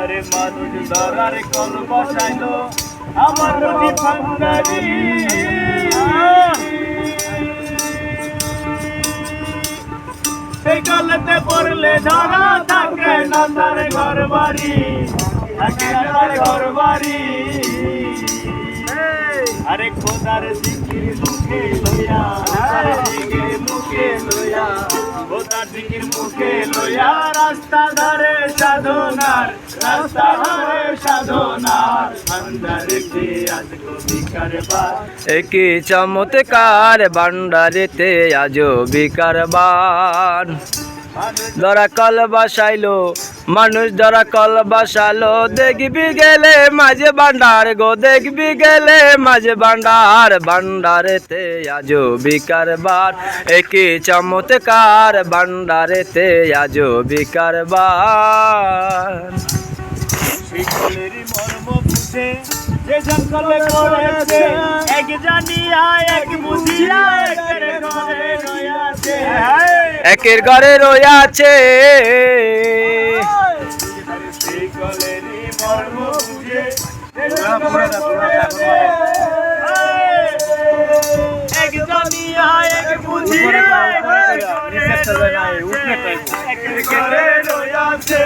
আরে মানুষ ধরার কল বসাইলো আমার নদী ভান্ডারি সেই কলেতে পড়লে ধরা থাকে না তার ঘর বাড়ি, থাকে না তার ঘর বাড়ি। আরে খোদার জিকির মুখে লইয়া, জিকির মুখে লইয়া, খোদার জিকির মুখে লইয়া রাস্তা ধরে সাধনার, রাস্তা ধরে সাধনার ভান্ডারেতে আজগো বিকারবার। একই চমৎকার ভান্ডারেতে আজো বিকারবার। ধরা কল বসাইলো মানুষ, ধরা কল বসালো, দেখবি গেলে মাঝে ভান্ডার গো, দেখবি গেলে মাঝে ভান্ডার। ভান্ডারেতে আজো বিকারবার, একই চমৎকার ভান্ডারেতে আজো বিকারবার। শিকলেরই মর্ম বুঝে যে জঙ্গলে পড়েছে, এক জানিয়া এক বুঝিয়া একের ঘরে রয়াছে, একের ঘরে রয়াছে। শিকলেরই মর্ম বুঝে যে জঙ্গলে পড়েছে, এক জানিয়া এক বুঝিয়া একের ঘরে রয়াছে।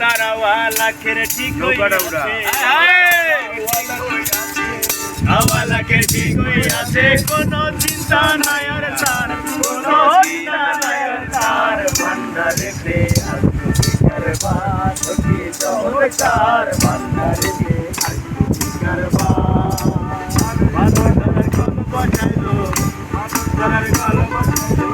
তারা ওয়ালা খেরে ঠিক হইয়াছে, আওয়ালা খেরে ঠিক হইয়াছে, কোনো চিন্তা নাই আর তার, কোনো চিন্তা নাই আর তার। ভান্ডারেতে আজগো বিকারবার, অতি চমৎকার ভান্ডারেতে আজগো বিকারবার। মানুষ ধরার কল বসাইলো, মানুষ ধরার কল বসাইলো,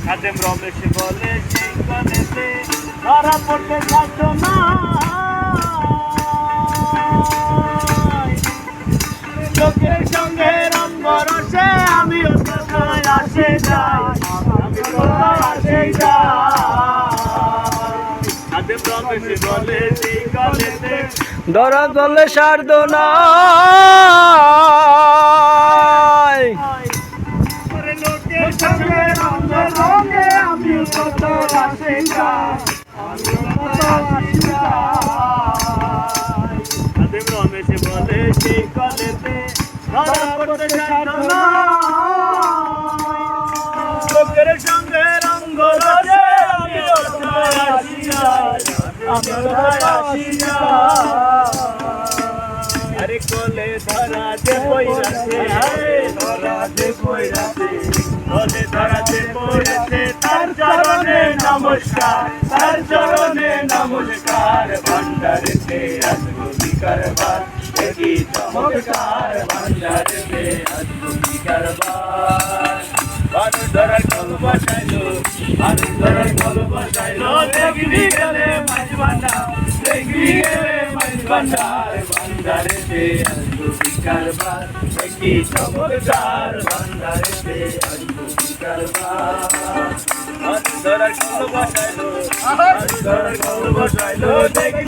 খাদেম রমেশ বলে সেই কলেতে ধরা পড়তে থাকতো না, লোকের সঙ্গে রঙ্গ রসে আমিও কোথায় আসে যাই, আমি কোথায় আসে যাই। খাদেম রমেশ বলে সেই কলেতে ধরা দলে সারদ না, লোকের সঙ্গে রঙ্গ রঙে আমি কোথায় আসে যাই, আমি কোথায় আসে যাই। খাদেম রমেশ বলে সেই কলেতে ধরা পড়তে ছাড়তো না, লোকের সঙ্গে রঙ্গ রসে আমি কোথায় আসি যাই, আমি কোথায় আসি যাই। আরে কোলে ধরা যে পইরাছে, ধরা যে পইরাছে, কোলে ধরা যে পড়েছে, তার চরণে নমস্কার, তার চরণে নমস্কার। ভান্ডারেতে আজগো বিকারবার, একই চমৎকার ভান্ডারেতে আজগো বিকারবার। মানুষ ধরার কল বসাইলো, মানুষ ধরার কল বসাইলো, দেখবি গেলে মাঝ ভান্ডার, দেখবি গেলে মাঝ ভান্ডার। ভান্ডারেতে আজগো বিকারবার, একই চমৎকার ভান্ডারেতে আজগো বিকারবার। মানুষ ধরার কল বসাইলো, মানুষ ধরার কল বসাইলো, দেখবি